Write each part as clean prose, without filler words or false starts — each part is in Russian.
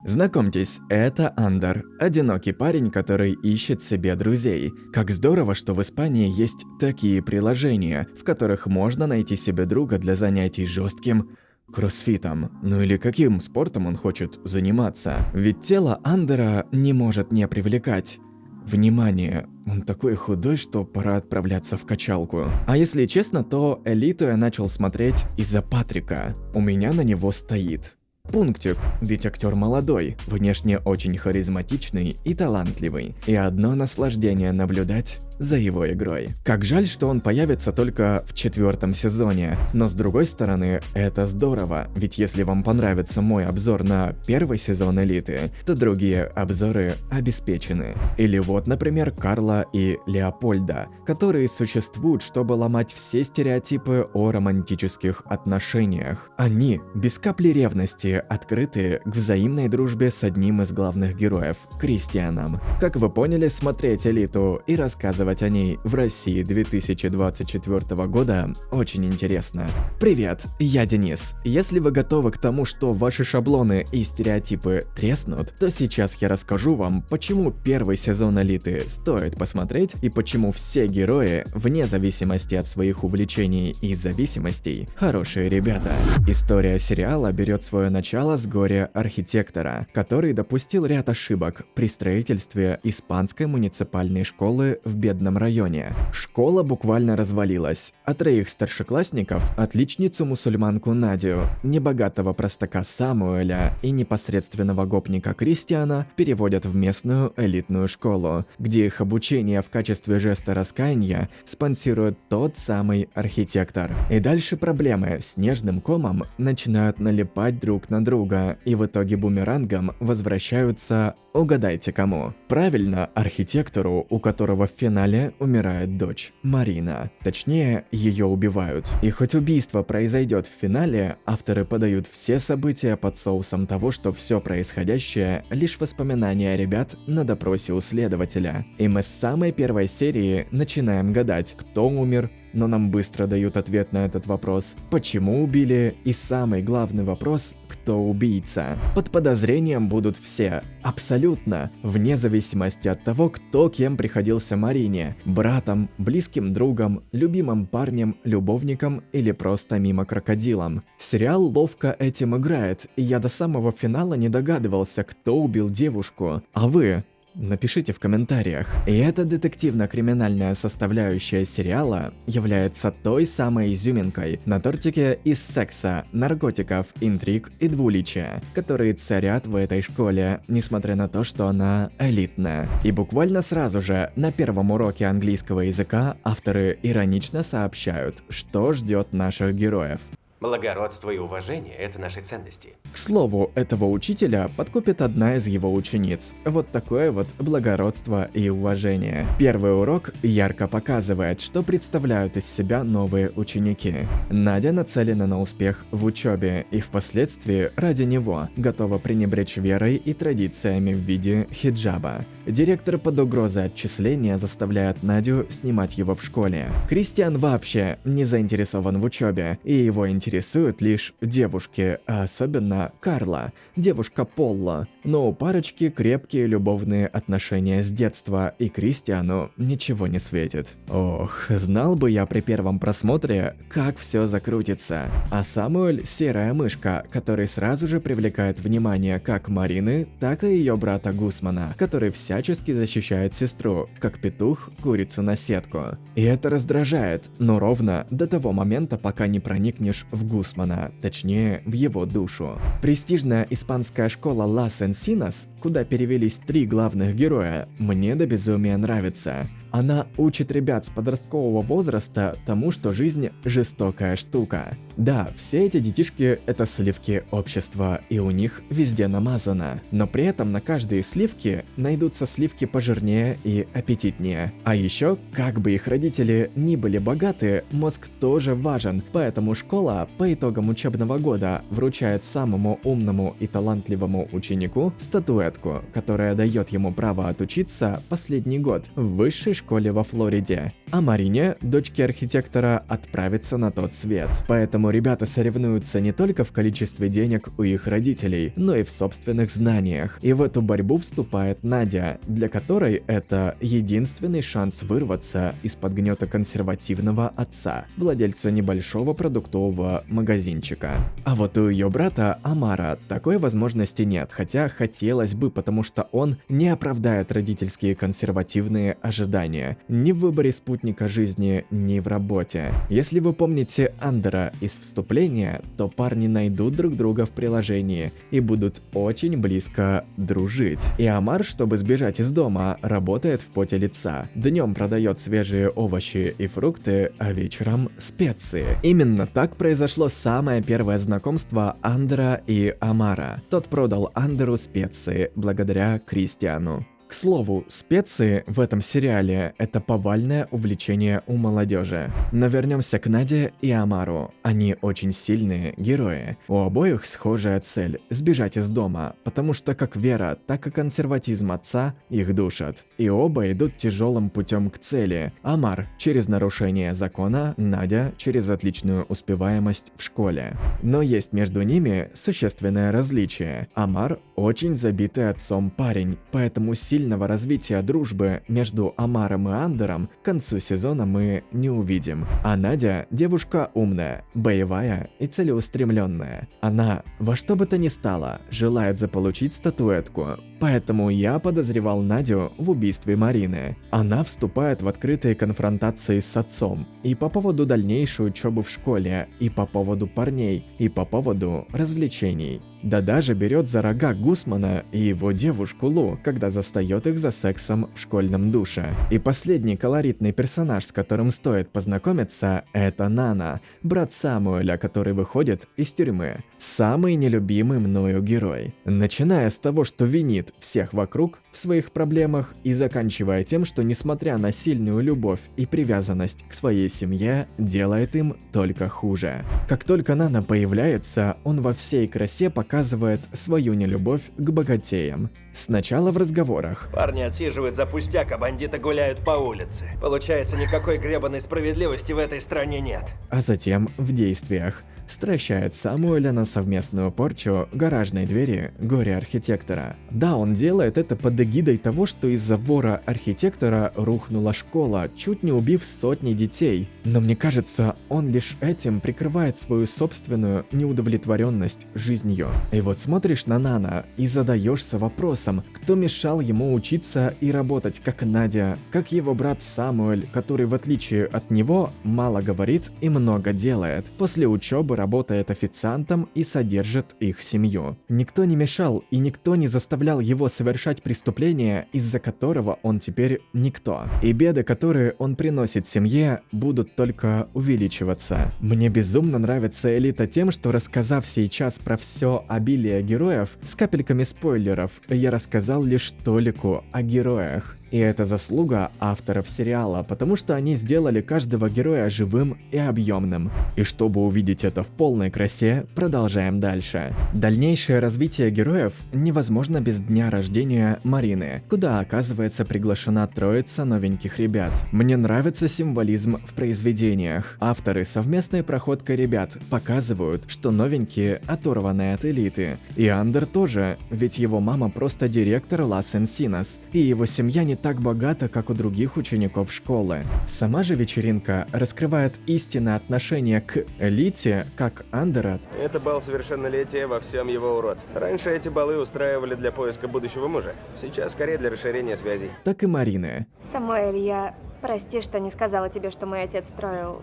Знакомьтесь, это Андер, одинокий парень, который ищет себе друзей. Как здорово, что в Испании есть такие приложения, в которых можно найти себе друга для занятий жестким кроссфитом. Ну или каким спортом он хочет заниматься. Ведь тело Андера не может не привлекать. Внимание, он такой худой, что пора отправляться в качалку. А если честно, то Элиту я начал смотреть из-за Патрика. У меня на него стоит пунктик, ведь актер молодой, внешне очень харизматичный и талантливый. И одно наслаждение наблюдать за его игрой. Как жаль, что он появится только в 4-м сезоне, но с другой стороны, это здорово, ведь если вам понравится мой обзор на 1-й сезон Элиты, то другие обзоры обеспечены. Или вот, например, Карла и Леопольда, которые существуют, чтобы ломать все стереотипы о романтических отношениях. Они, без капли ревности, открыты к взаимной дружбе с одним из главных героев, Кристианом. Как вы поняли, смотреть Элиту и рассказывать о ней в России 2024 года очень интересно. Привет, я Денис. Если вы готовы к тому, что ваши шаблоны и стереотипы треснут, то сейчас я расскажу вам, почему 1-й сезон Элиты стоит посмотреть и почему все герои, вне зависимости от своих увлечений и зависимостей, хорошие ребята. История сериала берет свое начало с горя архитектора, который допустил ряд ошибок при строительстве испанской муниципальной школы в бедном районе. Школа буквально развалилась, а 3 старшеклассников, отличницу-мусульманку Надю, небогатого простака Самуэля и непосредственного гопника Кристиана переводят в местную элитную школу, где их обучение в качестве жеста раскаяния спонсирует тот самый архитектор. И дальше проблемы снежным комом начинают налипать друг на друга, и в итоге бумерангом возвращаются, угадайте кому. Правильно, архитектору, у которого в финале умирает дочь, Марина. Точнее, ее убивают. И хоть убийство произойдет в финале, авторы подают все события под соусом того, что все происходящее лишь воспоминания ребят на допросе у следователя. И мы с самой первой серии начинаем гадать, кто умер, но нам быстро дают ответ на этот вопрос, почему убили, и самый главный вопрос, кто убийца. Под подозрением будут все, абсолютно, вне зависимости от того, кто кем приходился Марине, братом, близким другом, любимым парнем, любовником или просто мимо крокодилом. Сериал ловко этим играет, и я до самого финала не догадывался, кто убил девушку. А вы? Напишите в комментариях. И эта детективно-криминальная составляющая сериала является той самой изюминкой на тортике из секса, наркотиков, интриг и двуличия, которые царят в этой школе, несмотря на то, что она элитная. И буквально сразу же на первом уроке английского языка авторы иронично сообщают, что ждет наших героев. Благородство и уважение – это наши ценности. К слову, этого учителя подкупит одна из его учениц. Вот такое вот благородство и уважение. Первый урок ярко показывает, что представляют из себя новые ученики. Надя нацелена на успех в учебе и впоследствии ради него готова пренебречь верой и традициями в виде хиджаба. Директор под угрозой отчисления заставляет Надю снимать его в школе. Кристиан вообще не заинтересован в учебе, и его интересуют лишь девушки, а особенно Карла, девушка Полла. Но у парочки крепкие любовные отношения с детства, и Кристиану ничего не светит. Ох, знал бы я при первом просмотре, как все закрутится. А Самуэль – серая мышка, который сразу же привлекает внимание как Марины, так и ее брата Гусмана, который всячески защищает сестру, как петух курицу на сетку. И это раздражает, но ровно до того момента, пока не проникнешь в Гусмана, точнее в его душу. Престижная испанская школа Лас Энсинас, куда перевелись 3 главных героя, мне до безумия нравится. Она учит ребят с подросткового возраста тому, что жизнь – жестокая штука. Да, все эти детишки – это сливки общества, и у них везде намазано. Но при этом на каждой сливке найдутся сливки пожирнее и аппетитнее. А еще, как бы их родители ни были богаты, мозг тоже важен, поэтому школа по итогам учебного года вручает самому умному и талантливому ученику статуэтку, которая дает ему право отучиться последний год в высшей школе во Флориде. а Марине, дочке архитектора, отправиться на тот свет. Поэтому ребята соревнуются не только в количестве денег у их родителей, но и в собственных знаниях. И в эту борьбу вступает Надя, для которой это единственный шанс вырваться из-под гнета консервативного отца, владельца небольшого продуктового магазинчика. А вот у ее брата Амара такой возможности нет, хотя хотелось бы, потому что он не оправдает родительские консервативные ожидания ни в выборе спутника жизни, ни в работе. Если вы помните Андера из вступления, то парни найдут друг друга в приложении и будут очень близко дружить. И Амар, чтобы сбежать из дома, работает в поте лица. Днем продает свежие овощи и фрукты, а вечером специи. Именно так произошло самое первое знакомство Андера и Амара. Тот продал Андеру специи благодаря Кристиану. К слову, специи в этом сериале – это повальное увлечение у молодежи. Но вернемся к Наде и Амару. Они очень сильные герои. У обоих схожая цель – сбежать из дома, потому что как вера, так и консерватизм отца их душат. И оба идут тяжелым путем к цели. Амар – через нарушение закона, Надя – через отличную успеваемость в школе. Но есть между ними существенное различие. Амар – очень забитый отцом парень, поэтому сильного развития дружбы между Амаром и Андером к концу сезона мы не увидим. А Надя – девушка умная, боевая и целеустремленная. Она во что бы то ни стало желает заполучить статуэтку, поэтому я подозревал Надю в убийстве Марины. Она вступает в открытые конфронтации с отцом и по поводу дальнейшей учебы в школе, и по поводу парней, и по поводу развлечений. Да даже берет за рога Гусмана и его девушку Лу, когда застает их за сексом в школьном душе. И последний колоритный персонаж, с которым стоит познакомиться, это Нана, брат Самуэля, который выходит из тюрьмы. Самый нелюбимый мною герой. Начиная с того, что винит всех вокруг в своих проблемах, и заканчивая тем, что несмотря на сильную любовь и привязанность к своей семье, делает им только хуже. Как только Нана появляется, он во всей красе показывает свою нелюбовь к богатеям. Сначала в разговорах. Парни отсиживают за пустяк, а бандиты гуляют по улице. Получается, никакой гребаной справедливости в этой стране нет. А затем в действиях. Стращает Самуэля на совместную порчу гаражной двери горе-архитектора. Да, он делает это под эгидой того, что из-за вора архитектора рухнула школа, чуть не убив сотни детей. Но мне кажется, он лишь этим прикрывает свою собственную неудовлетворенность жизнью. И вот смотришь на Нана и задаешься вопросом, кто мешал ему учиться и работать как Надя, как его брат Самуэль, который в отличие от него мало говорит и много делает. После учебы работает официантом и содержит их семью. Никто не мешал и никто не заставлял его совершать преступление, из-за которого он теперь никто. И беды, которые он приносит семье, будут только увеличиваться. Мне безумно нравится Элита тем, что, рассказав сейчас про все обилие героев, с капельками спойлеров, я рассказал лишь толику о героях. И это заслуга авторов сериала, потому что они сделали каждого героя живым и объемным. И чтобы увидеть это в полной красе, продолжаем дальше. Дальнейшее развитие героев невозможно без дня рождения Марины, куда оказывается приглашена троица новеньких ребят. Мне нравится символизм в произведениях. Авторы совместной проходкой ребят показывают, что новенькие оторваны от элиты. И Андер тоже, ведь его мама просто директор Лас Энсинос, и его семья не так богата, как у других учеников школы. Сама же вечеринка раскрывает истинное отношение к элите, как Андера. Это бал совершеннолетия во всем его уродстве. Раньше эти балы устраивали для поиска будущего мужа. Сейчас скорее для расширения связей. Так и Марины. Самуэль, я... Прости, что не сказала тебе, что мой отец строил,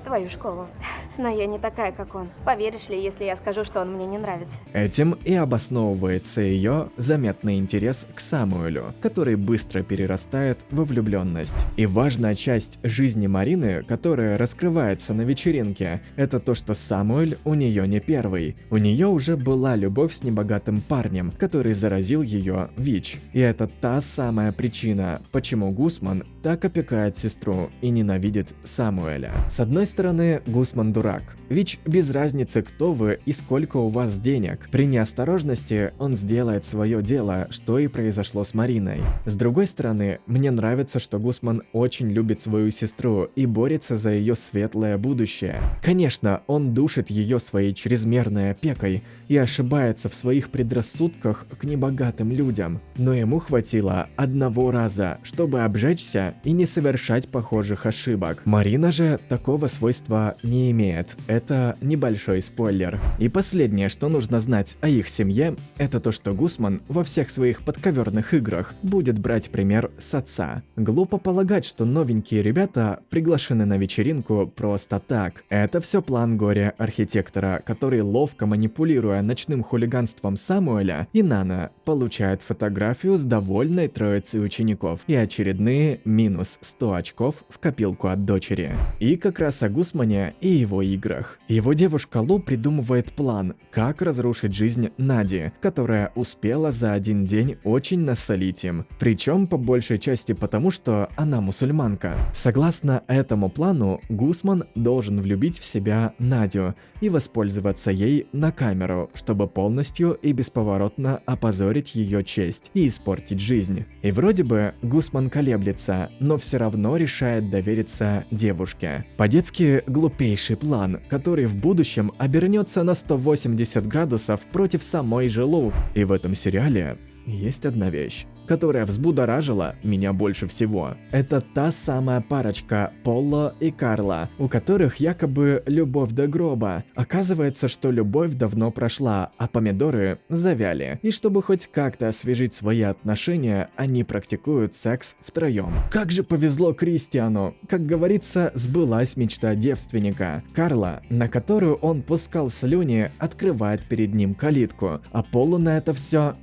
твою школу. Но я не такая, как он. Поверишь ли, если я скажу, что он мне не нравится? Этим и обосновывается ее заметный интерес к Самуэлю, который быстро перерастает во влюбленность. И важная часть жизни Марины, которая раскрывается на вечеринке, это то, что Самуэль у нее не первый. У нее уже была любовь с небогатым парнем, который заразил ее ВИЧ. И это та самая причина, почему Гусман так опекает сестру и ненавидит Самуэля. С одной стороны, Гусман дурак, ведь без разницы, кто вы и сколько у вас денег. При неосторожности он сделает свое дело, что и произошло с Мариной. С другой стороны, мне нравится, что Гусман очень любит свою сестру и борется за ее светлое будущее. Конечно, он душит ее своей чрезмерной опекой и ошибается в своих предрассудках к небогатым людям, но ему хватило одного раза, чтобы обжечься и не совершать похожих ошибок. Марина же такого свойства не имеет, это небольшой спойлер. И последнее, что нужно знать о их семье, это то, что Гусман во всех своих подковерных играх будет брать пример с отца. Глупо полагать, что новенькие ребята приглашены на вечеринку просто так. Это все план горе-архитектора, который, ловко манипулируя ночным хулиганством Самуэля и Нана, получает фотографию с довольной троицей учеников и очередные минус 100 очков в копилку от дочери. И как раз о Гусмане и его играх. Его девушка Лу придумывает план, как разрушить жизнь Нади, которая успела за один день очень насолить им. Причем по большей части потому, что она мусульманка. Согласно этому плану, Гусман должен влюбить в себя Надю и воспользоваться ей на камеру, чтобы полностью и бесповоротно опозорить ее честь и испортить жизнь. И вроде бы Гусман колеблется, но все равно решает довериться девушке. По-детски глупейший план, который в будущем обернется на 180 градусов против самой же Лу. И в этом сериале есть одна вещь, которая взбудоражила меня больше всего. Это та самая парочка Поло и Карла, у которых якобы любовь до гроба. Оказывается, что любовь давно прошла, а помидоры завяли. И чтобы хоть как-то освежить свои отношения, они практикуют секс втроем. Как же повезло Кристиану! Как говорится, сбылась мечта девственника. Карла, на которую он пускал слюни, открывает перед ним калитку, а Поло на это все...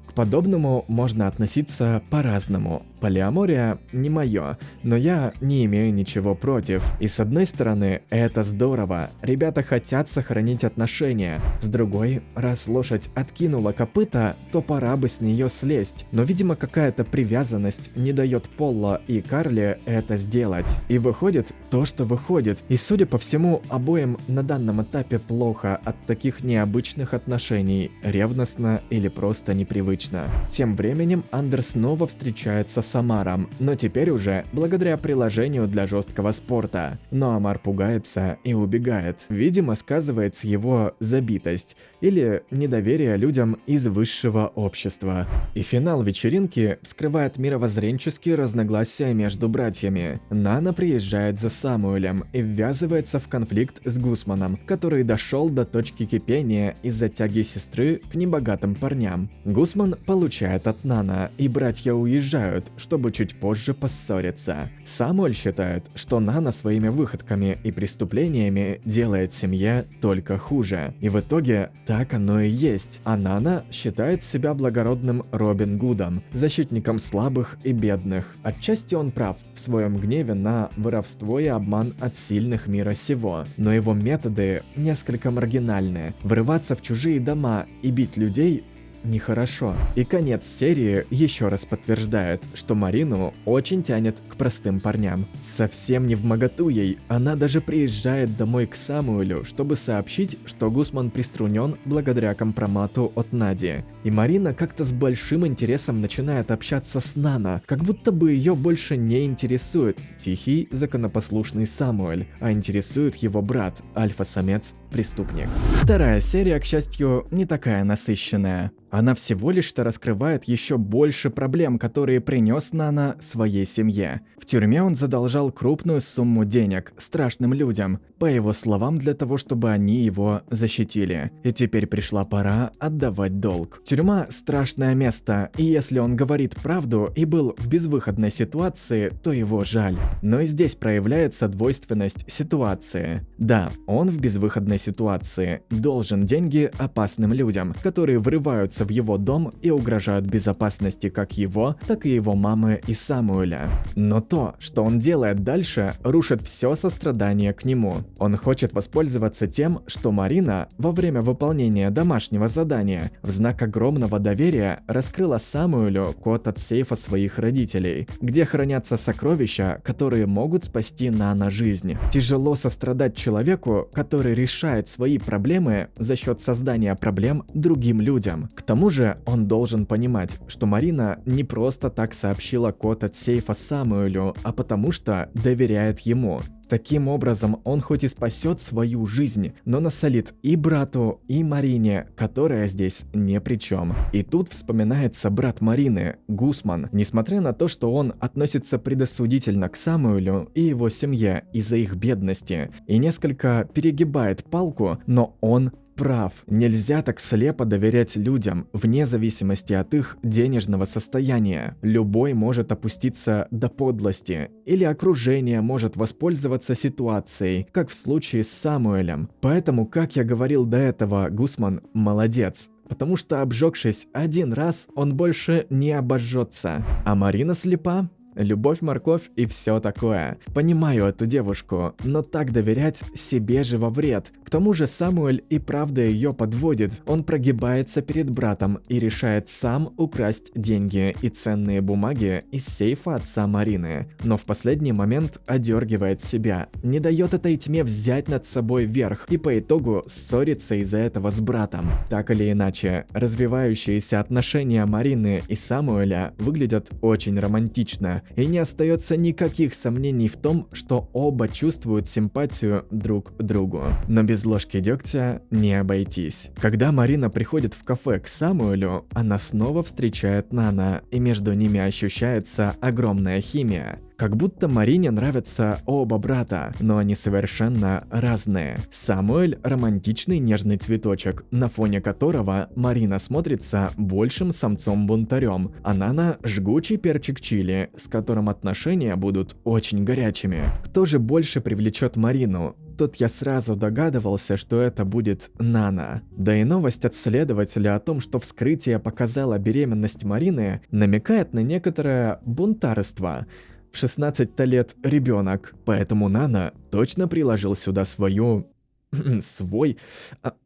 К подобному можно относиться по-разному. Полиамория не мое, но я не имею ничего против. И с одной стороны, это здорово, ребята хотят сохранить отношения. С другой, раз лошадь откинула копыта, то пора бы с нее слезть. Но, видимо, какая-то привязанность не дает Поло и Карле это сделать. И выходит то, что выходит. И, судя по всему, обоим на данном этапе плохо от таких необычных отношений, ревностно или просто непривычно. Тем временем Андер снова встречается с Амаром, но теперь уже благодаря приложению для жесткого спорта. Но Амар пугается и убегает. Видимо, сказывается его забитость или недоверие людям из высшего общества. И финал вечеринки вскрывает мировоззренческие разногласия между братьями. Нана приезжает за Самуэлем и ввязывается в конфликт с Гусманом, который дошел до точки кипения из-за тяги сестры к небогатым парням. Гусман получает от Нана, и братья уезжают, чтобы чуть позже поссориться. Самуэль считает, что Нана своими выходками и преступлениями делает семье только хуже. И в итоге так оно и есть. А Нана считает себя благородным Робин Гудом, защитником слабых и бедных. Отчасти он прав в своем гневе на воровство и обман от сильных мира сего. Но его методы несколько маргинальны. Врываться в чужие дома и бить людей нехорошо. И конец серии еще раз подтверждает, что Марину очень тянет к простым парням. Совсем не вмоготу ей, она даже приезжает домой к Самуэлю, чтобы сообщить, что Гусман приструнен благодаря компромату от Нади. И Марина как-то с большим интересом начинает общаться с Нана, как будто бы ее больше не интересует тихий, законопослушный Самуэль, а интересует его брат, альфа-самец-преступник. Вторая серия, к счастью, не такая насыщенная. Она всего лишь-то раскрывает еще больше проблем, которые принес Нана своей семье. В тюрьме он задолжал крупную сумму денег страшным людям, по его словам, для того, чтобы они его защитили. И теперь пришла пора отдавать долг. Тюрьма – страшное место, и если он говорит правду и был в безвыходной ситуации, то его жаль. Но и здесь проявляется двойственность ситуации. Да, он в безвыходной ситуации, должен деньги опасным людям, которые врываются вторгаются в его дом и угрожают безопасности как его, так и его мамы и Самуэля. Но то, что он делает дальше, рушит все сострадание к нему. Он хочет воспользоваться тем, что Марина во время выполнения домашнего задания в знак огромного доверия раскрыла Самуэлю код от сейфа своих родителей, где хранятся сокровища, которые могут спасти Нана жизнь. Тяжело сострадать человеку, который решает свои проблемы за счет создания проблем другим людям. К тому же он должен понимать, что Марина не просто так сообщила код от сейфа Самуэлю, а потому что доверяет ему. Таким образом, он хоть и спасет свою жизнь, но насолит и брату, и Марине, которая здесь ни при чем. И тут вспоминается брат Марины, Гусман. Несмотря на то, что он относится предосудительно к Самуэлю и его семье из-за их бедности, и несколько перегибает палку, но он прав. Нельзя так слепо доверять людям, вне зависимости от их денежного состояния. Любой может опуститься до подлости, или окружение может воспользоваться ситуацией, как в случае с Самуэлем. Поэтому, как я говорил до этого, Гусман молодец. Потому что, обжегшись один раз, он больше не обожжется. А Марина слепа? Любовь, морковь и все такое. Понимаю эту девушку, но так доверять себе же во вред. К тому же Самуэль и правда ее подводит. Он прогибается перед братом и решает сам украсть деньги и ценные бумаги из сейфа отца Марины. Но в последний момент одергивает себя, не дает этой тьме взять над собой верх и по итогу ссорится из-за этого с братом. Так или иначе, развивающиеся отношения Марины и Самуэля выглядят очень романтично. И не остается никаких сомнений в том, что оба чувствуют симпатию друг к другу. Но без ложки дегтя не обойтись. Когда Марина приходит в кафе к Самуэлю, она снова встречает Нана, и между ними ощущается огромная химия. Как будто Марине нравятся оба брата, но они совершенно разные. Самуэль – романтичный нежный цветочек, на фоне которого Марина смотрится большим самцом-бунтарем, а Нана – жгучий перчик чили, с которым отношения будут очень горячими. Кто же больше привлечет Марину? Тут я сразу догадывался, что это будет Нана. Да и новость от следователя о том, что вскрытие показало беременность Марины, намекает на некоторое бунтарство. В 16 лет ребенок, поэтому Нана точно приложил сюда свой...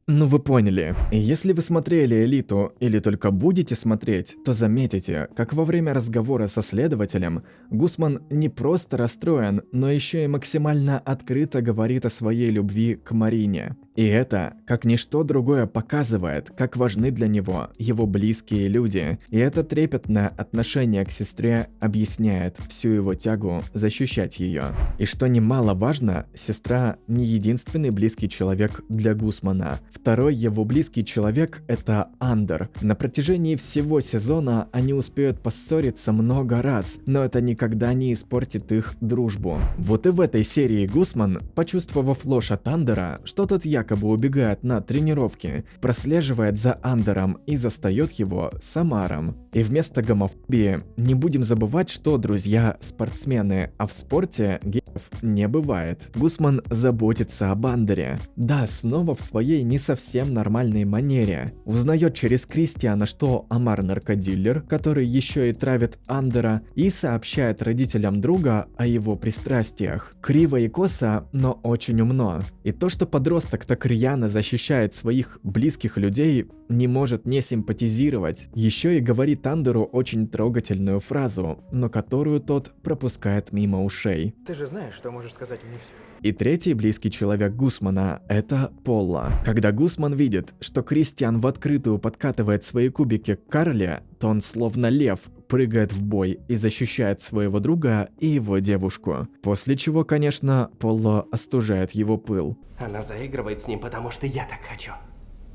Ну вы поняли. И если вы смотрели «Элиту» или только будете смотреть, то заметите, как во время разговора со следователем Гусман не просто расстроен, но еще и максимально открыто говорит о своей любви к Марине. И это, как ничто другое, показывает, как важны для него его близкие люди. И это трепетное отношение к сестре объясняет всю его тягу защищать ее. И что немаловажно, сестра не единственный близкий человек для Гусмана. Второй его близкий человек – это Андер. На протяжении всего сезона они успеют поссориться много раз, но это никогда не испортит их дружбу. Вот и в этой серии Гусман, почувствовав ложь от Андера, что тот якобы убегает на тренировки, прослеживает за Андером и застает его с Амаром. И вместо гомофобии не будем забывать, что друзья спортсмены, а в спорте геев не бывает. Гусман заботится об Андере. Да, снова в своей не совсем нормальной манере. Узнает через Кристиана, что Амар наркодилер, который еще и травит Андера, и сообщает родителям друга о его пристрастиях. Криво и косо, но очень умно. И то, что подросток так рьяно защищает своих близких людей, не может не симпатизировать. Еще и говорит Андеру очень трогательную фразу, но которую тот пропускает мимо ушей. Ты же знаешь, что можешь сказать мне все. И третий близкий человек Гусмана – это Полла. Когда Гусман видит, что Кристиан в открытую подкатывает свои кубики к Карле, то он словно лев прыгает в бой и защищает своего друга и его девушку. После чего, конечно, Полла остужает его пыл. Она заигрывает с ним, потому что я так хочу.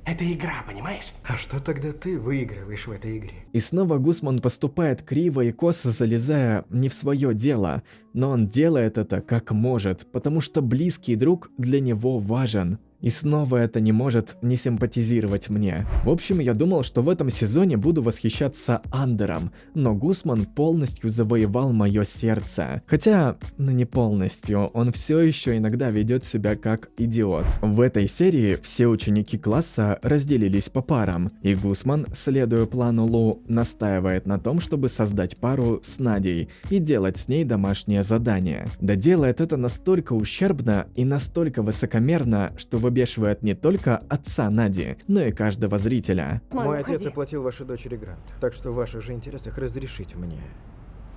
Это игра, понимаешь? А что тогда ты выигрываешь в этой игре? И снова Гусман поступает криво и косо, залезая не в свое дело, но он делает это как может, потому что близкий друг для него важен. И снова это не может не симпатизировать мне. В общем, я думал, что в этом сезоне буду восхищаться Андером, но Гусман полностью завоевал мое сердце. Хотя, не полностью, он все еще иногда ведет себя как идиот. В этой серии все ученики класса разделились по парам, и Гусман, следуя плану Лу, настаивает на том, чтобы создать пару с Надей и делать с ней домашнее задание. Да делает это настолько ущербно и настолько высокомерно, что выбешивает не только отца Нади, но и каждого зрителя. Мой отец уходи. оплатил вашей дочери грант, так что в ваших же интересах разрешить мне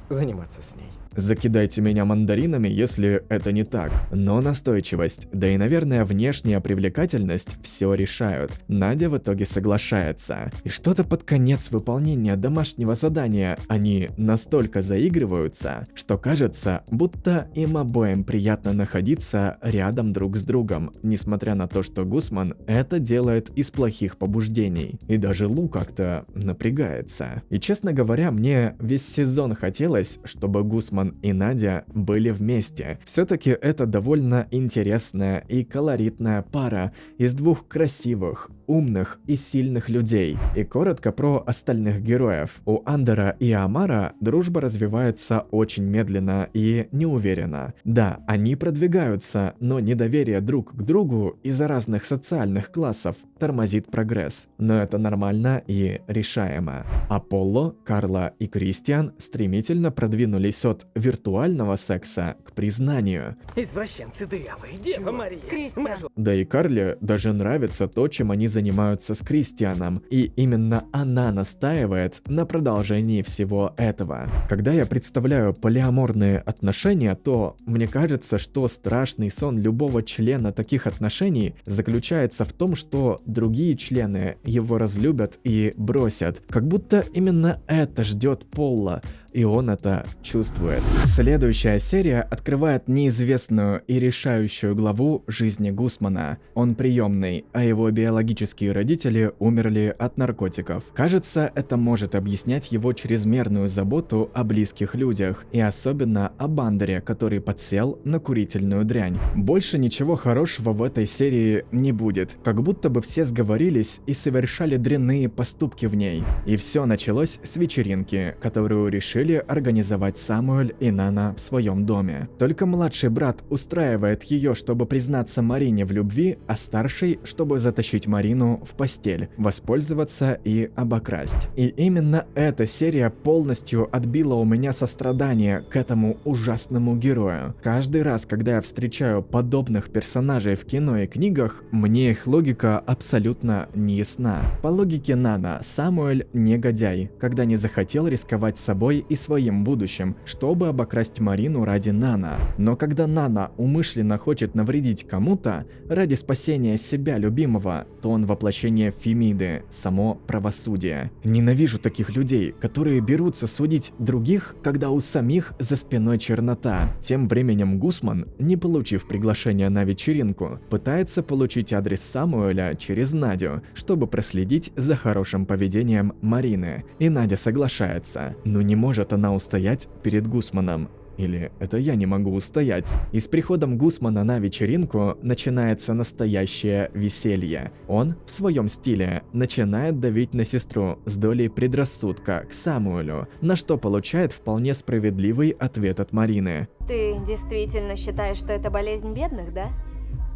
заниматься с ней. Закидайте меня мандаринами, если это не так. Но настойчивость, да и, наверное, внешняя привлекательность все решают. Надя в итоге соглашается. И что-то под конец выполнения домашнего задания они настолько заигрываются, что кажется, будто им обоим приятно находиться рядом друг с другом, несмотря на то, что Гусман это делает из плохих побуждений. И даже Лу как-то напрягается. И, честно говоря, мне весь сезон хотелось, чтобы Гусман и Надя были вместе. Все-таки это довольно интересная и колоритная пара из двух красивых, умных и сильных людей. И коротко про остальных героев. У Андера и Амара дружба развивается очень медленно и неуверенно. Да, они продвигаются, но недоверие друг к другу из-за разных социальных классов тормозит прогресс. Но это нормально и решаемо. Аполло, Карла и Кристиан стремительно продвинулись от виртуального секса к признанию. Извращенцы дырявые, Дева Мария. Кристиан. Да и Карле даже нравится то, чем они занимаются с Кристианом, и именно она настаивает на продолжении всего этого. Когда я представляю полиаморные отношения, то мне кажется, что страшный сон любого члена таких отношений заключается в том, что другие члены его разлюбят и бросят, как будто именно это ждет Полла, и он это чувствует. Следующая серия открывает неизвестную и решающую главу жизни Гусмана. Он приемный, а его биологические родители умерли от наркотиков. Кажется, это может объяснять его чрезмерную заботу о близких людях, и особенно об Андере, который подсел на курительную дрянь. Больше ничего хорошего в этой серии не будет, как будто бы все сговорились и совершали дрянные поступки в ней. И все началось с вечеринки, которую решили организовать Самуэль и Нана в своем доме. Только младший брат устраивает ее, чтобы признаться Марине в любви, а старший, чтобы затащить Марину в постель, воспользоваться и обокрасть. И именно эта серия полностью отбила у меня сострадание к этому ужасному герою. Каждый раз, когда я встречаю подобных персонажей в кино и книгах, мне их логика абсолютно не ясна. По логике Нана, Самуэль негодяй, когда не захотел рисковать собой и своим будущим, чтобы обокрасть Марину ради Нана. Но когда Нана умышленно хочет навредить кому-то ради спасения себя любимого, то он воплощение Фемиды, само правосудие. Ненавижу таких людей, которые берутся судить других, когда у самих за спиной чернота. Тем временем Гусман, не получив приглашения на вечеринку, пытается получить адрес Самуэля через Надю, чтобы проследить за хорошим поведением Марины. И Надя соглашается, но не может она устоять перед Гусманом. Или это я не могу устоять? И с приходом Гусмана на вечеринку начинается настоящее веселье. Он, в своем стиле, начинает давить на сестру с долей предрассудка к Самуэлю, на что получает вполне справедливый ответ от Марины. Ты действительно считаешь, что это болезнь бедных, да?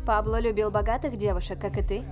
Пабло любил богатых девушек, как и ты?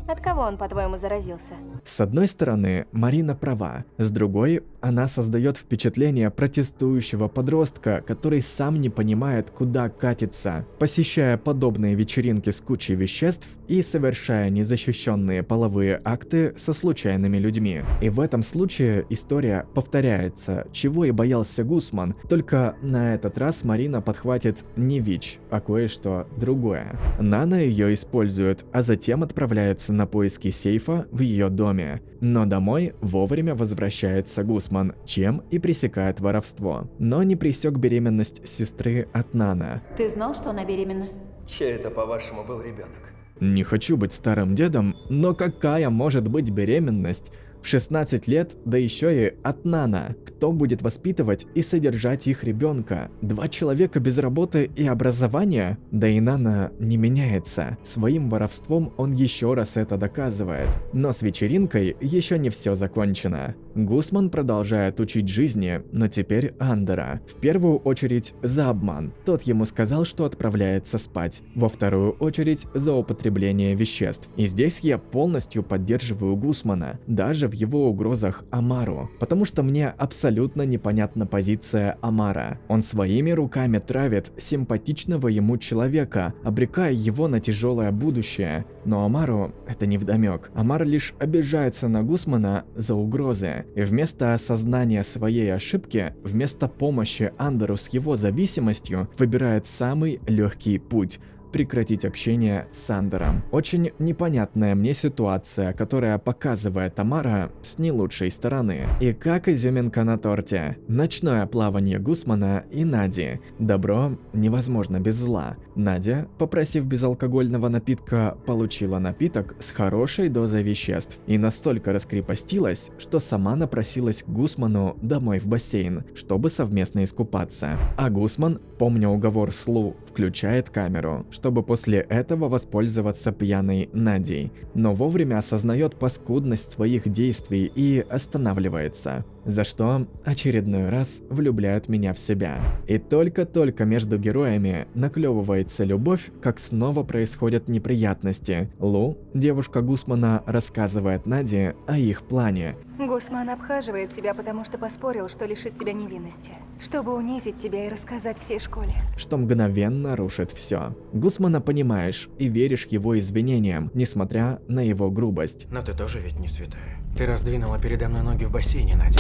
От кого он, по-твоему, заразился? С одной стороны, Марина права, с другой, она создает впечатление протестующего подростка, который сам не понимает, куда катится, посещая подобные вечеринки с кучей веществ и совершая незащищенные половые акты со случайными людьми. И в этом случае история повторяется, чего и боялся Гусман, только на этот раз Марина подхватит не ВИЧ, а кое-что другое. Нана ее использует, а затем отправляется на поиски сейфа в ее доме. Но домой вовремя возвращается Гусман, чем и пресекает воровство. Но не пресек беременность сестры от Нана. Ты знал, что она беременна? Чей это, по-вашему, был ребенок? Не хочу быть старым дедом, но какая может быть беременность В 16 лет, да еще и от Нана. Кто будет воспитывать и содержать их ребенка? 2 человека без работы и образования? Да и Нана не меняется. Своим воровством он еще раз это доказывает. Но с вечеринкой еще не все закончено. Гусман продолжает учить жизни, но теперь Андера. В первую очередь за обман. Тот ему сказал, что отправляется спать. Во вторую очередь за употребление веществ. И здесь я полностью поддерживаю Гусмана, даже в его угрозах Амару. Потому что мне абсолютно непонятна позиция Амара. Он своими руками травит симпатичного ему человека, обрекая его на тяжелое будущее. Но Амару это невдомек. Амар лишь обижается на Гусмана за угрозы. И вместо осознания своей ошибки, вместо помощи Андеру с его зависимостью, выбирает самый легкий путь – прекратить общение с Андером. Очень непонятная мне ситуация, которая показывает Амара с не лучшей стороны. И как изюминка на торте. Ночное плавание Гусмана и Нади. Добро невозможно без зла. Надя, попросив безалкогольного напитка, получила напиток с хорошей дозой веществ. И настолько раскрепостилась, что сама напросилась к Гусману домой в бассейн, чтобы совместно искупаться. А Гусман, помня уговор с Лу, включает камеру, чтобы после этого воспользоваться пьяной Надей, но вовремя осознает паскудность своих действий и останавливается, за что очередной раз влюбляют меня в себя. И только-только между героями наклевывается любовь, как снова происходят неприятности. Лу, девушка Гусмана, рассказывает Наде о их плане. Гусман обхаживает тебя, потому что поспорил, что лишит тебя невинности, чтобы унизить тебя и рассказать всей школе. Что мгновенно рушит все. Гусмана понимаешь и веришь его извинениям, несмотря на его грубость. Но ты тоже ведь не святая. Ты раздвинула передо мной ноги в бассейне, Надя.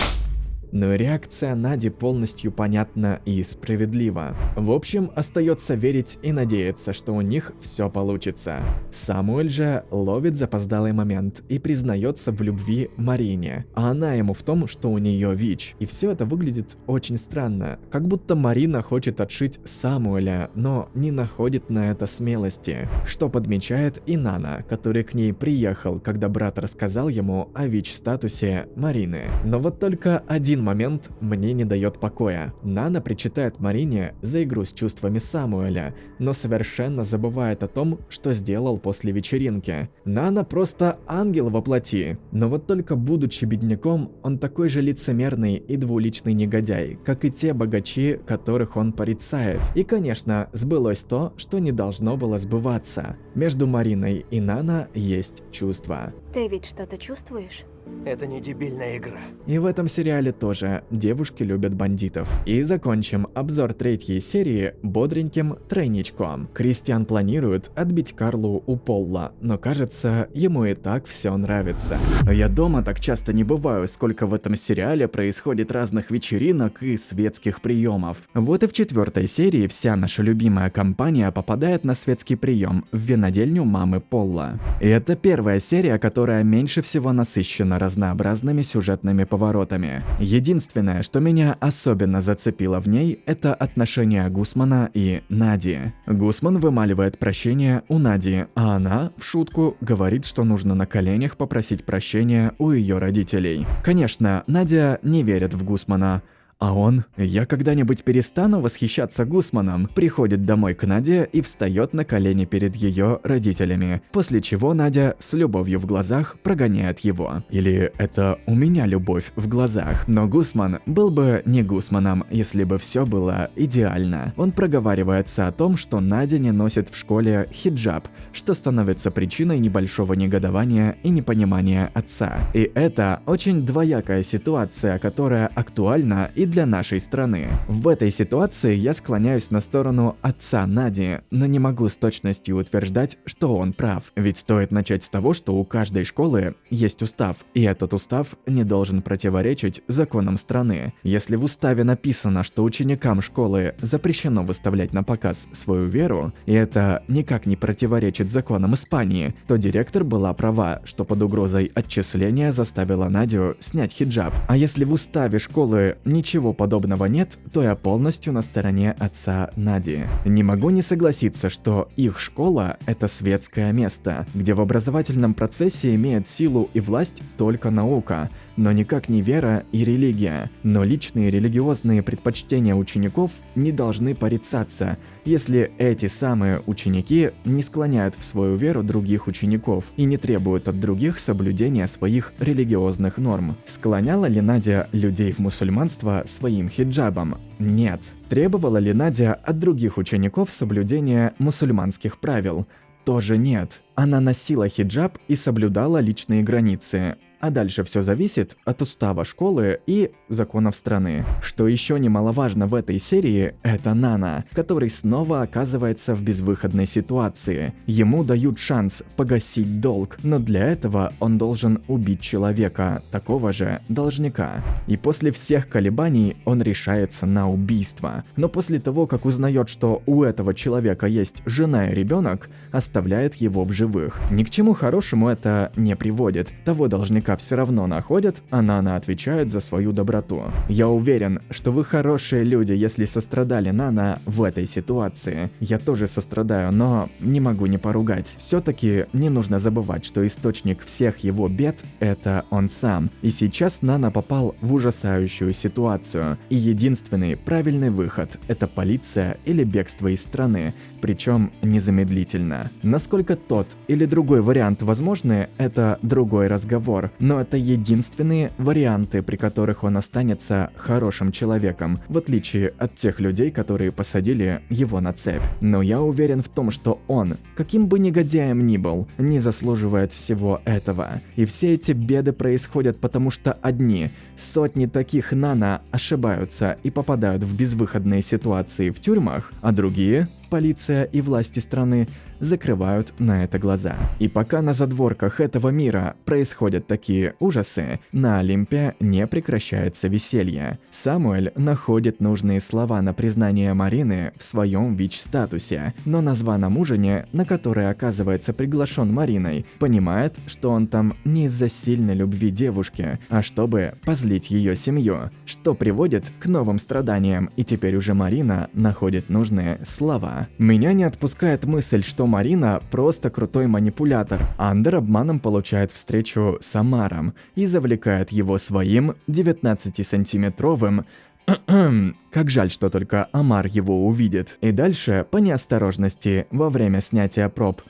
Но реакция Нади полностью понятна и справедлива. В общем, остается верить и надеяться, что у них все получится. Самуэль же ловит запоздалый момент и признается в любви Марине, а она ему в том, что у нее ВИЧ. И все это выглядит очень странно, как будто Марина хочет отшить Самуэля, но не находит на это смелости, что подмечает и Нана, который к ней приехал, когда брат рассказал ему о ВИЧ-статусе Марины. Но вот только один момент мне не дает покоя. Нана причитает Марине за игру с чувствами Самуэля, но совершенно забывает о том, что сделал после вечеринки. Нана просто ангел во плоти, но вот только будучи бедняком, он такой же лицемерный и двуличный негодяй, как и те богачи, которых он порицает. И, конечно, сбылось то, что не должно было сбываться. Между Мариной и Нана есть чувства. Ты ведь что-то чувствуешь? Это не дебильная игра. И в этом сериале тоже девушки любят бандитов. И закончим обзор 3-й серии бодреньким тройничком. Кристиан планирует отбить Карлу у Полла, но кажется, ему и так все нравится. Я дома так часто не бываю, сколько в этом сериале происходит разных вечеринок и светских приемов. Вот и в 4-й серии вся наша любимая компания попадает на светский прием в винодельню мамы Полла. И это первая серия, которая меньше всего насыщена разнообразными сюжетными поворотами. Единственное, что меня особенно зацепило в ней, это отношения Гусмана и Нади. Гусман вымаливает прощение у Нади, а она, в шутку, говорит, что нужно на коленях попросить прощения у ее родителей. Конечно, Надя не верит в Гусмана. А он, я когда-нибудь перестану восхищаться Гусманом, приходит домой к Наде и встает на колени перед ее родителями, после чего Надя с любовью в глазах прогоняет его. Или это у меня любовь в глазах. Но Гусман был бы не Гусманом, если бы все было идеально. Он проговаривается о том, что Надя не носит в школе хиджаб, что становится причиной небольшого негодования и непонимания отца. И это очень двоякая ситуация, которая актуальна и для нашей страны. В этой ситуации я склоняюсь на сторону отца Нади, но не могу с точностью утверждать, что он прав. Ведь стоит начать с того, что у каждой школы есть устав, и этот устав не должен противоречить законам страны. Если в уставе написано, что ученикам школы запрещено выставлять на показ свою веру, и это никак не противоречит законам Испании, то директор была права, что под угрозой отчисления заставила Надю снять хиджаб. А если в уставе школы ничего ничего подобного нет, то я полностью на стороне отца Нади. Не могу не согласиться, что их школа – это светское место, где в образовательном процессе имеет силу и власть только наука, но никак не вера и религия. Но личные религиозные предпочтения учеников не должны порицаться, если эти самые ученики не склоняют в свою веру других учеников и не требуют от других соблюдения своих религиозных норм. Склоняла ли Надя людей в мусульманство своим хиджабом? Нет. Требовала ли Надя от других учеников соблюдения мусульманских правил? Тоже нет. Она носила хиджаб и соблюдала личные границы. А дальше все зависит от устава школы и законов страны. Что еще немаловажно в этой серии, это Нана, который снова оказывается в безвыходной ситуации. Ему дают шанс погасить долг, но для этого он должен убить человека, такого же должника. И после всех колебаний он решается на убийство. Но после того, как узнает, что у этого человека есть жена и ребенок, оставляет его в живых. Ни к чему хорошему это не приводит. Того должника все равно находят, а Нана отвечает за свою доброту. Я уверен, что вы хорошие люди, если сострадали Нана в этой ситуации. Я тоже сострадаю, но не могу не поругать. Все-таки не нужно забывать, что источник всех его бед – это он сам. И сейчас Нана попал в ужасающую ситуацию. И единственный правильный выход – это полиция или бегство из страны, причем незамедлительно. Насколько тот или другой вариант возможны – это другой разговор. Но это единственные варианты, при которых он останется хорошим человеком, в отличие от тех людей, которые посадили его на цепь. Но я уверен в том, что он, каким бы негодяем ни был, не заслуживает всего этого. И все эти беды происходят потому, что одни, сотни таких Нана, ошибаются и попадают в безвыходные ситуации в тюрьмах, а другие, полиция и власти страны, закрывают на это глаза. И пока на задворках этого мира происходят такие ужасы, на Олимпе не прекращается веселье. Самуэль находит нужные слова на признание Марины в своем ВИЧ-статусе, но на званом ужине, на который оказывается приглашен Мариной, понимает, что он там не из-за сильной любви девушки, а чтобы позлить ее семью, что приводит к новым страданиям, и теперь уже Марина находит нужные слова. Меня не отпускает мысль, что Марина просто крутой манипулятор. Андер обманом получает встречу с Амаром и завлекает его своим 19-сантиметровым... Как жаль, что только Амар его увидит. И дальше, по неосторожности, во время снятия проб,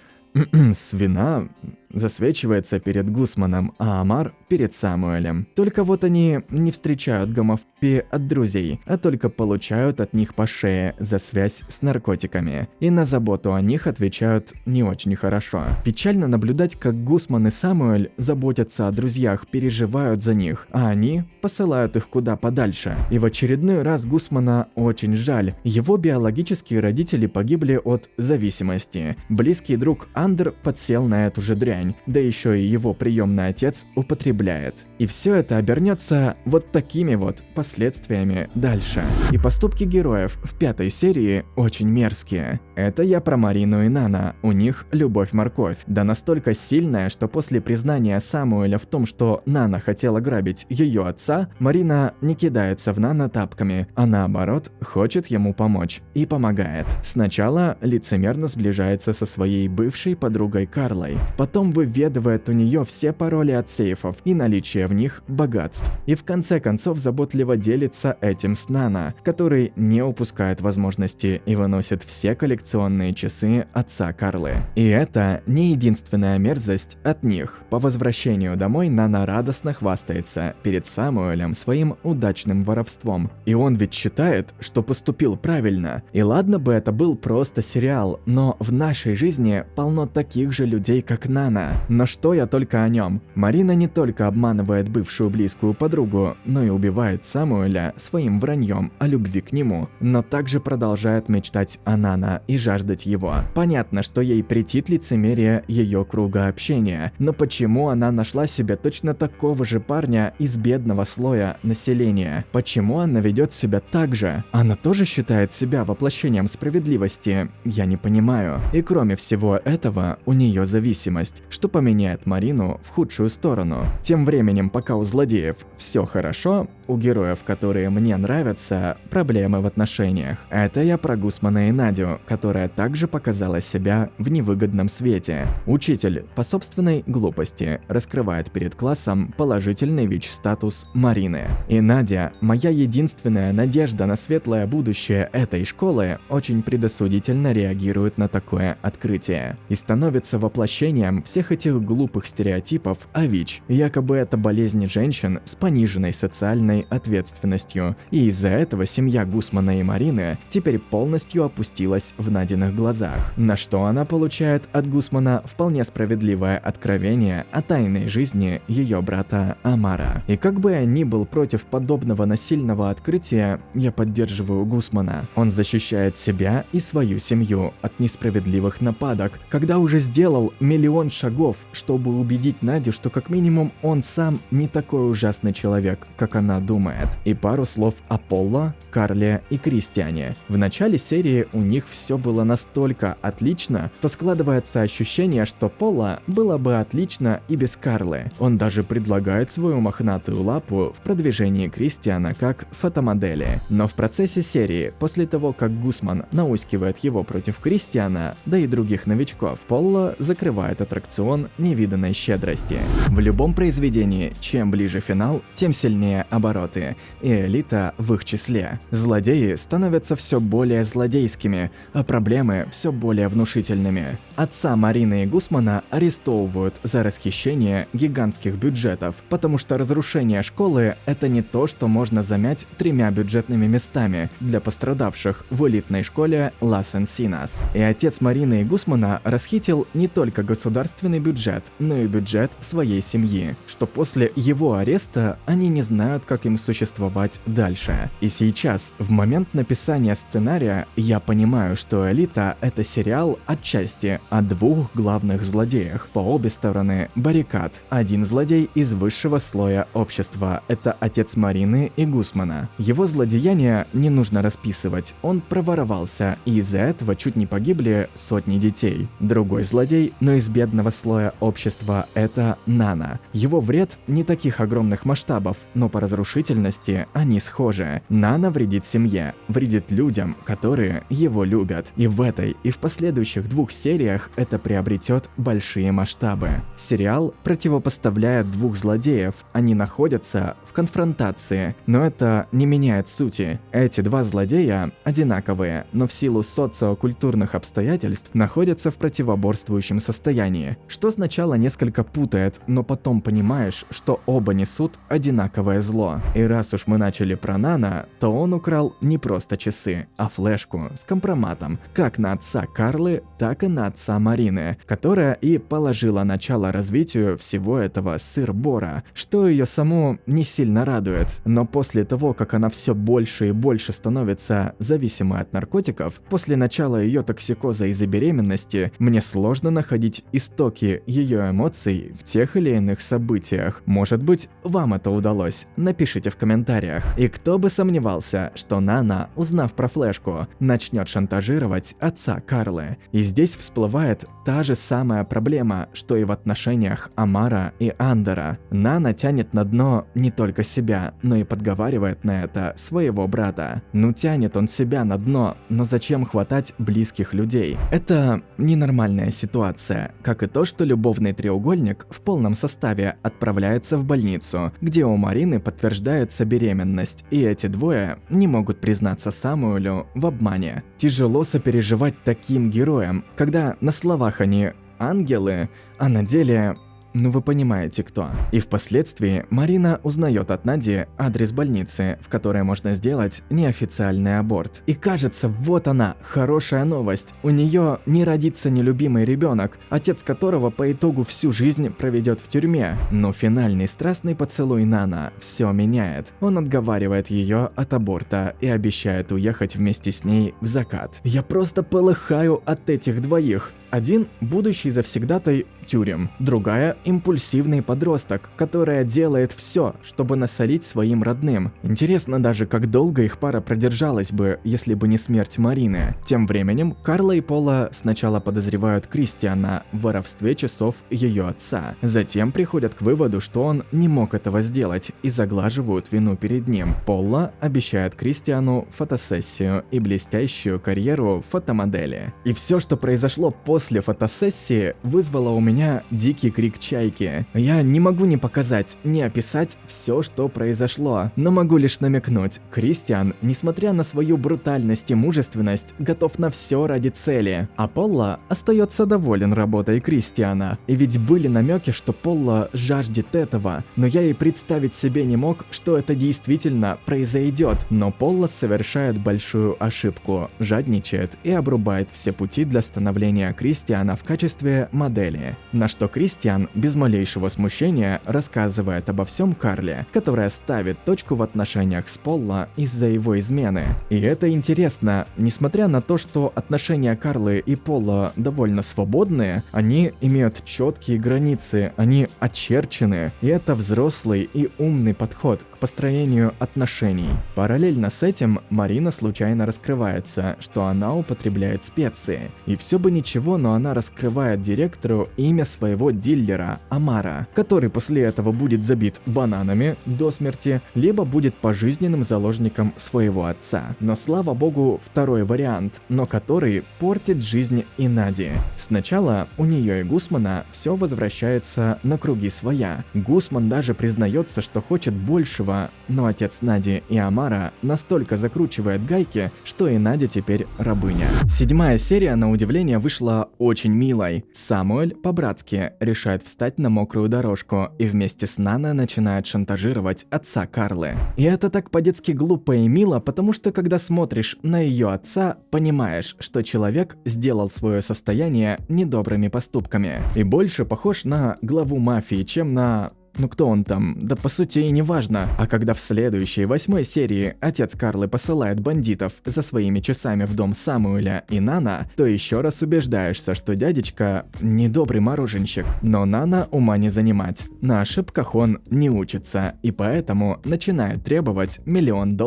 свина засвечивается перед Гусманом, а Амар перед Самуэлем. Только вот они не встречают гомофобии от друзей, а только получают от них по шее за связь с наркотиками. И на заботу о них отвечают не очень хорошо. Печально наблюдать, как Гусман и Самуэль заботятся о друзьях, переживают за них, а они посылают их куда подальше. И в очередной раз Гусмана очень жаль. Его биологические родители погибли от зависимости. Близкий друг Андер подсел на эту же дрянь. Да еще и его приемный отец употребляет. И все это обернется вот такими вот последствиями дальше. И поступки героев в 5-й серии очень мерзкие. Это я про Марину и Нана. У них любовь-морковь. Да настолько сильная, что после признания Самуэля в том, что Нана хотела грабить ее отца, Марина не кидается в Нана тапками, а наоборот хочет ему помочь. И помогает. Сначала лицемерно сближается со своей бывшей подругой Карлой. Потом выведывает у нее все пароли от сейфов и наличие в них богатств. И в конце концов заботливо делится этим с Нана, который не упускает возможности и выносит все коллекционные часы отца Карлы. И это не единственная мерзость от них. По возвращению домой Нана радостно хвастается перед Самуэлем своим удачным воровством. И он ведь считает, что поступил правильно. И ладно бы это был просто сериал, но в нашей жизни полно таких же людей, как Нана. Но что я только о нем. Марина не только обманывает бывшую близкую подругу, но и убивает Самуэля своим враньем о любви к нему, но также продолжает мечтать о Нана и жаждать его. Понятно, что ей претит лицемерие ее круга общения, но почему она нашла себе точно такого же парня из бедного слоя населения? Почему она ведет себя так же? Она тоже считает себя воплощением справедливости? Я не понимаю. И кроме всего этого, у нее зависимость. что поменяет Марину в худшую сторону. Тем временем, пока у злодеев все хорошо, у героев, которые мне нравятся, проблемы в отношениях. Это я про Гусмана и Надю, которая также показала себя в невыгодном свете. Учитель по собственной глупости раскрывает перед классом положительный ВИЧ-статус Марины. И Надя, моя единственная надежда на светлое будущее этой школы, очень предосудительно реагирует на такое открытие. И становится воплощением всех этих глупых стереотипов о ВИЧ. Якобы это болезнь женщин с пониженной социальной ответственностью. И из-за этого семья Гусмана и Марины теперь полностью опустилась в Надиных глазах. На что она получает от Гусмана вполне справедливое откровение о тайной жизни ее брата Амара. И как бы я ни был против подобного насильного открытия, я поддерживаю Гусмана. Он защищает себя и свою семью от несправедливых нападок, когда уже сделал миллион шагов, чтобы убедить Надю, что как минимум он сам не такой ужасный человек, как она думает. И пару слов о Полло, Карле и Кристиане. В начале серии у них все было настолько отлично, что складывается ощущение, что Полло было бы отлично и без Карлы. Он даже предлагает свою мохнатую лапу в продвижении Кристиана как фотомодели. Но в процессе серии, после того, как Гусман наускивает его против Кристиана, да и других новичков, Полло закрывает аттракцион невиданной щедрости. В любом произведении, чем ближе финал, тем сильнее обороты, и элита в их числе. Злодеи становятся все более злодейскими, а проблемы все более внушительными. Отца Марины и Гусмана арестовывают за расхищение гигантских бюджетов, потому что разрушение школы – это не то, что можно замять 3 бюджетными местами для пострадавших в элитной школе Лас Энсинас. И отец Марины и Гусмана расхитил не только государственный бюджет, но и бюджет своей семьи, что после его ареста они не знают, как им существовать дальше. И сейчас, в момент написания сценария, я понимаю, что «Элита» — это сериал отчасти о 2 главных злодеях по обе стороны баррикад. Один злодей из высшего слоя общества — это отец Марины и Гусмана. Его злодеяния не нужно расписывать, он проворовался, и из-за этого чуть не погибли сотни детей. Другой злодей, но из бедного слоя общества, это Нана. Его вред не таких огромных масштабов, но по разрушительности они схожи. Нана вредит семье, вредит людям, которые его любят. И в этой, и в последующих 2 сериях это приобретет большие масштабы. Сериал противопоставляет 2 злодеев, они находятся в конфронтации, но это не меняет сути. Эти 2 злодея одинаковые, но в силу социокультурных обстоятельств находятся в противоборствующем состоянии, что сначала несколько путает, но потом понимаешь, что оба несут одинаковое зло. И раз уж мы начали про Нана, то он украл не просто часы, а флешку с компроматом, как на отца Карлы, так и на отца Марины, которая и положила начало развитию всего этого сыр-бора, что ее саму не сильно радует. Но после того, как она все больше и больше становится зависимой от наркотиков, после начала ее токсикоза из-за беременности, мне сложно находить истоки ее эмоций в тех или иных событиях. Может быть, вам это удалось? Напишите в комментариях. И кто бы сомневался, что Нана, узнав про флешку, начнет шантажировать отца Карлы. И здесь всплывает та же самая проблема, что и в отношениях Амара и Андера. Нана тянет на дно не только себя, но и подговаривает на это своего брата. Ну тянет он себя на дно, но зачем хватать близких людей? Это ненормальная ситуация, как и то, что любовный треугольник в полном составе отправляется в больницу, где у Марины подтверждается беременность, и эти двое не могут признаться Самуэлю в обмане. Тяжело сопереживать таким героям, когда на словах они ангелы, а на деле... Ну вы понимаете кто. И впоследствии Марина узнает от Нади адрес больницы, в которой можно сделать неофициальный аборт. И кажется, вот она, хорошая новость. У нее не родится нелюбимый ребенок, отец которого по итогу всю жизнь проведет в тюрьме. Но финальный страстный поцелуй Нана все меняет. Он отговаривает ее от аборта и обещает уехать вместе с ней в закат. Я просто полыхаю от этих двоих. Один – будущий завсегдатай тюрем, другая – импульсивный подросток, которая делает все, чтобы насолить своим родным. Интересно даже, как долго их пара продержалась бы, если бы не смерть Марины. Тем временем, Карла и Пола сначала подозревают Кристиана в воровстве часов ее отца. Затем приходят к выводу, что он не мог этого сделать, и заглаживают вину перед ним. Пола обещает Кристиану фотосессию и блестящую карьеру фотомодели. И все, что произошло после фотосессии, вызвало у меня дикий крик чайки. Я не могу не показать, не описать все, что произошло, но могу лишь намекнуть. Кристиан, несмотря на свою брутальность и мужественность, готов на все ради цели. А Пола остается доволен работой Кристиана. И ведь были намеки, что Пола жаждет этого, но я и представить себе не мог, что это действительно произойдет. Но Пола совершает большую ошибку, жадничает и обрубает все пути для становления Кристиана в качестве модели. На что Кристиан без малейшего смущения рассказывает обо всем Карле, которая ставит точку в отношениях с Пола из-за его измены. И это интересно, несмотря на то, что отношения Карлы и Пола довольно свободные, они имеют четкие границы, они очерчены, и это взрослый и умный подход к построению отношений. Параллельно с этим Марина случайно раскрывается, что она употребляет специи. И все бы ничего, но она раскрывает директору имя своего дилера Амара, который после этого будет забит бананами до смерти, либо будет пожизненным заложником своего отца. Но слава богу, второй вариант, но который портит жизнь и Нади. Сначала у нее и Гусмана все возвращается на круги своя. Гусман даже признается, что хочет большего, но отец Нади и Амара настолько закручивает гайки, что и Надя теперь рабыня. 7-я серия, на удивление, вышла очень милой. Самуэль по-братски решает встать на мокрую дорожку и вместе с Нана начинает шантажировать отца Карлы. И это так по-детски глупо и мило, потому что когда смотришь на ее отца, понимаешь, что человек сделал свое состояние недобрыми поступками. И больше похож на главу мафии, чем на... Ну кто он там? Да по сути и не важно. А когда в следующей 8-й серии отец Карлы посылает бандитов за своими часами в дом Самуэля и Нана, то еще раз убеждаешься, что дядечка недобрый мороженщик. Но Нана ума не занимать. На ошибках он не учится, и поэтому начинает требовать $1 миллион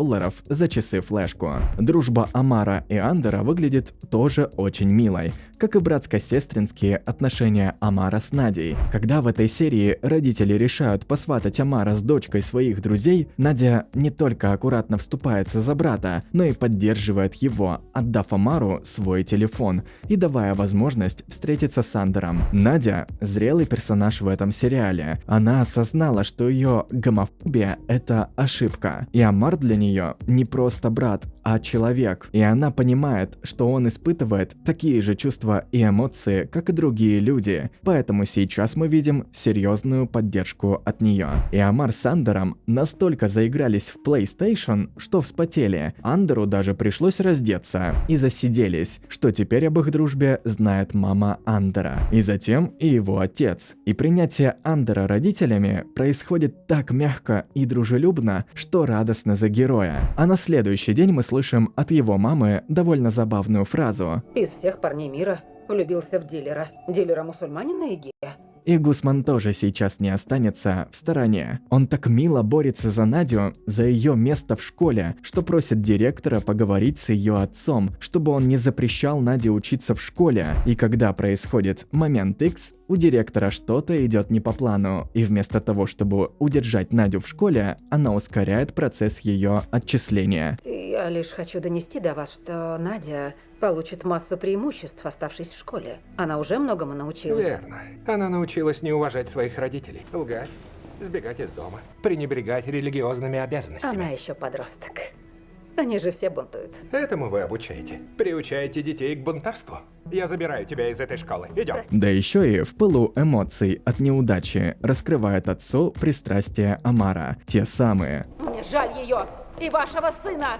за часы флешку. Дружба Амара и Андера выглядит тоже очень милой, как и братско-сестринские отношения Амара с Надей. Когда в этой серии родители решают посватать Амара с дочкой своих друзей, Надя не только аккуратно вступается за брата, но и поддерживает его, отдав Амару свой телефон и давая возможность встретиться с Андером. Надя – зрелый персонаж в этом сериале. Она осознала, что ее гомофобия – это ошибка, и Амар для нее не просто брат, а человек. И она понимает, что он испытывает такие же чувства и эмоции, как и другие люди. Поэтому сейчас мы видим серьезную поддержку от нее. И Амар с Андером настолько заигрались в PlayStation, что вспотели. Андеру даже пришлось раздеться и засиделись, что теперь об их дружбе знает мама Андера. И затем и его отец. И принятие Андера родителями происходит так мягко и дружелюбно, что радостно за героя. А на следующий день мы слышим от его мамы довольно забавную фразу. Из всех парней мира влюбился в дилера. Дилера мусульманина и гея. И Гусман тоже сейчас не останется в стороне. Он так мило борется за Надю, за ее место в школе, что просит директора поговорить с ее отцом, чтобы он не запрещал Наде учиться в школе. И когда происходит момент X, у директора что-то идет не по плану, и вместо того, чтобы удержать Надю в школе, она ускоряет процесс ее отчисления. Я лишь хочу донести до вас, что Надя получит массу преимуществ, оставшись в школе. Она уже многому научилась. Верно. Она научилась не уважать своих родителей, лгать, сбегать из дома, пренебрегать религиозными обязанностями. Она еще подросток. Они же все бунтуют. Этому вы обучаете. Приучаете детей к бунтарству. Я забираю тебя из этой школы. Идем. Да еще и в пылу эмоций от неудачи раскрывает отцу пристрастия Амара. Те самые. Мне жаль ее и вашего сына.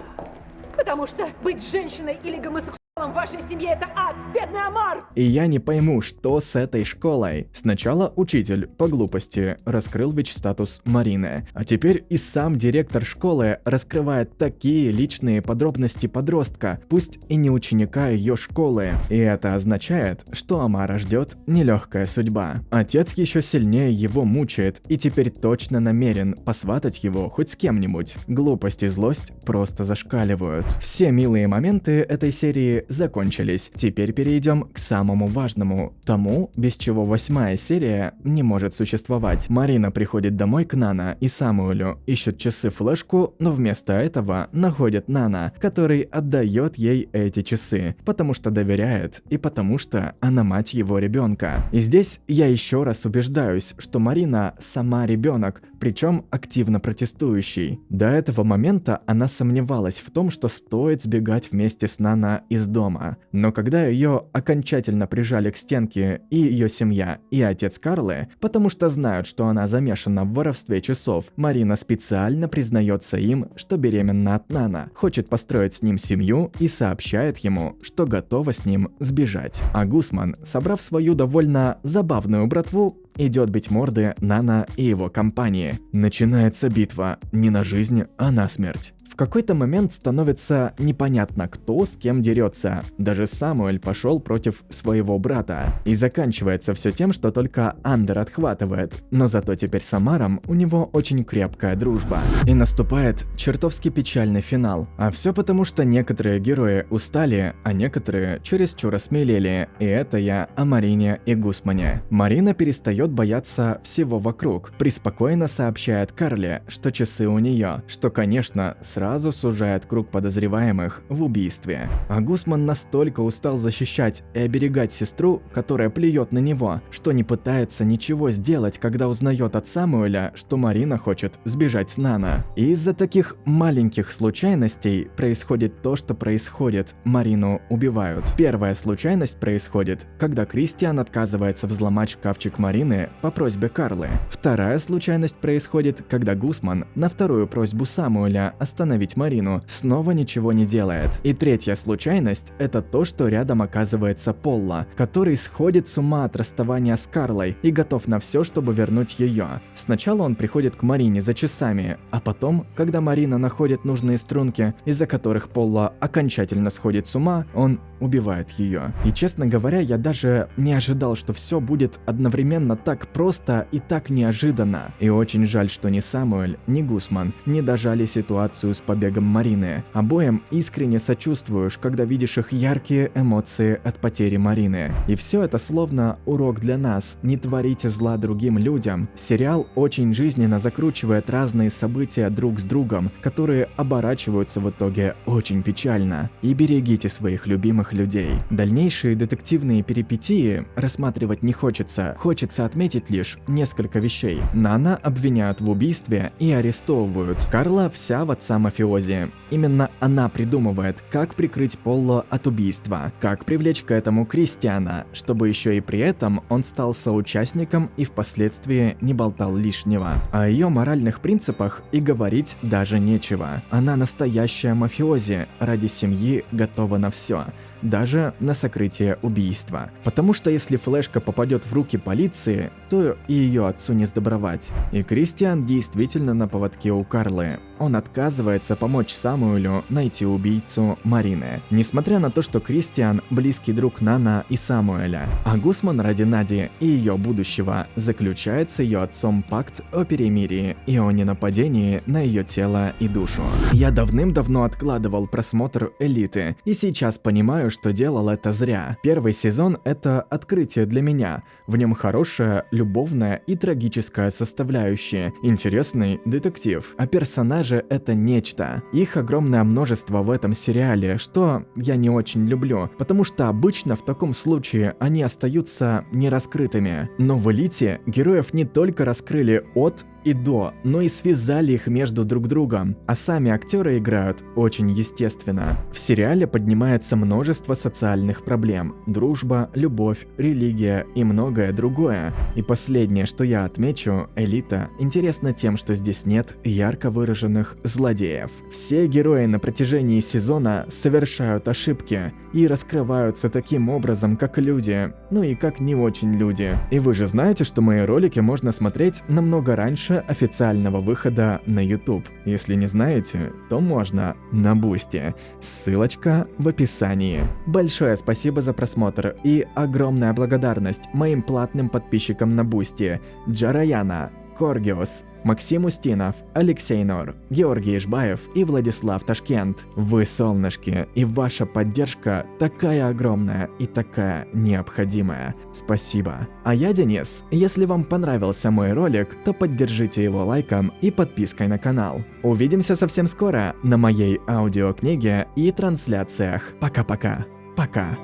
Потому что быть женщиной или гомосексуалом В вашей семье это ад, бедный Амар! И я не пойму, что с этой школой. Сначала учитель по глупости раскрыл ВИЧ-статус Марины, а теперь и сам директор школы раскрывает такие личные подробности подростка, пусть и не ученика ее школы. И это означает, что Амара ждет нелегкая судьба. Отец еще сильнее его мучает и теперь точно намерен посватать его хоть с кем-нибудь. Глупость и злость просто зашкаливают. Все милые моменты этой серии закончились. Теперь перейдем к самому важному, тому, без чего 8-я серия не может существовать. Марина приходит домой к Нана и Самуэлю, ищут часы-флешку, но вместо этого находят Нана, который отдает ей эти часы, потому что доверяет и потому что она мать его ребенка. И здесь я еще раз убеждаюсь, что Марина сама ребенок, причем активно протестующий. До этого момента она сомневалась в том, что стоит сбегать вместе с Нана из дома. Но когда ее окончательно прижали к стенке и ее семья, и отец Карлы, потому что знают, что она замешана в воровстве часов, Марина специально признается им, что беременна от Нана, хочет построить с ним семью и сообщает ему, что готова с ним сбежать. А Гусман, собрав свою довольно забавную братву, идет бить морды Нана и его компании. Начинается битва не на жизнь, а на смерть. В какой-то момент становится непонятно, кто с кем дерется. Даже Самуэль пошел против своего брата. И заканчивается все тем, что только Андер отхватывает. Но зато теперь с Амаром у него очень крепкая дружба. И наступает чертовски печальный финал. А все потому, что некоторые герои устали, а некоторые чересчур осмелели. И это я о Марине и Гусмане. Марина перестает бояться всего вокруг. Преспокойно сообщает Карле, что часы у нее, что, конечно, сразу сужает круг подозреваемых в убийстве. А Гусман настолько устал защищать и оберегать сестру, которая плюет на него, что не пытается ничего сделать, когда узнает от Самуэля, что Марина хочет сбежать с Нана. И из-за таких маленьких случайностей происходит то, что происходит. Марину убивают. Первая случайность происходит, когда Кристиан отказывается взломать шкафчик Марины по просьбе Карлы. Вторая случайность происходит, когда Гусман на вторую просьбу Самуэля остановить Марину снова ничего не делает. И третья случайность – это то, что рядом оказывается Полла, который сходит с ума от расставания с Карлой и готов на все, чтобы вернуть ее. Сначала он приходит к Марине за часами, а потом, когда Марина находит нужные струнки, из-за которых Полла окончательно сходит с ума, он убивает ее. И честно говоря, я даже не ожидал, что все будет одновременно так просто и так неожиданно. И очень жаль, что ни Самуэль, ни Гусман не дожали ситуацию с побегом Марины. Обоим искренне сочувствуешь, когда видишь их яркие эмоции от потери Марины. И все это словно урок для нас. Не творите зла другим людям. Сериал очень жизненно закручивает разные события друг с другом, которые оборачиваются в итоге очень печально. И берегите своих любимых людей. Дальнейшие детективные перипетии рассматривать не хочется. Хочется отметить лишь несколько вещей. Нана обвиняют в убийстве и арестовывают. Карла вся в отца мафиози. Именно она придумывает, как прикрыть Полло от убийства, как привлечь к этому Кристиана, чтобы еще и при этом он стал соучастником и впоследствии не болтал лишнего. О ее моральных принципах и говорить даже нечего. Она настоящая мафиози, ради семьи готова на все. Даже на сокрытие убийства. Потому что если флешка попадет в руки полиции, то и ее отцу не сдобровать. И Кристиан действительно на поводке у Карлы. Он отказывается помочь Самуэлю найти убийцу Марины. Несмотря на то, что Кристиан близкий друг Нана и Самуэля. А Гусман ради Нади и ее будущего заключает с ее отцом пакт о перемирии и о ненападении на ее тело и душу. Я давным-давно откладывал просмотр «Элиты» и сейчас понимаю, что делал это зря. Первый сезон – это открытие для меня. В нем хорошая, любовная и трагическая составляющая, интересный детектив. А персонажи – это нечто. Их огромное множество в этом сериале, что я не очень люблю, потому что обычно в таком случае они остаются нераскрытыми. Но в «Элите» героев не только раскрыли от и до, но и связали их между друг другом, а сами актеры играют очень естественно. В сериале поднимается множество социальных проблем: дружба, любовь, религия и многое другое. И последнее, что я отмечу, «Элита» интересна тем, что здесь нет ярко выраженных злодеев. Все герои на протяжении сезона совершают ошибки, и раскрываются таким образом, как люди, ну и как не очень люди. И вы же знаете, что мои ролики можно смотреть намного раньше официального выхода на YouTube. Если не знаете, то можно на Бусти. Ссылочка в описании. Большое спасибо за просмотр и огромная благодарность моим платным подписчикам на Бусти: Джараяна, Коргиос, Максим Устинов, Алексей Нор, Георгий Ишбаев и Владислав Ташкент. Вы солнышки, и ваша поддержка такая огромная и такая необходимая. Спасибо. А я Денис. Если вам понравился мой ролик, то поддержите его лайком и подпиской на канал. Увидимся совсем скоро на моей аудиокниге и трансляциях. Пока-пока. Пока.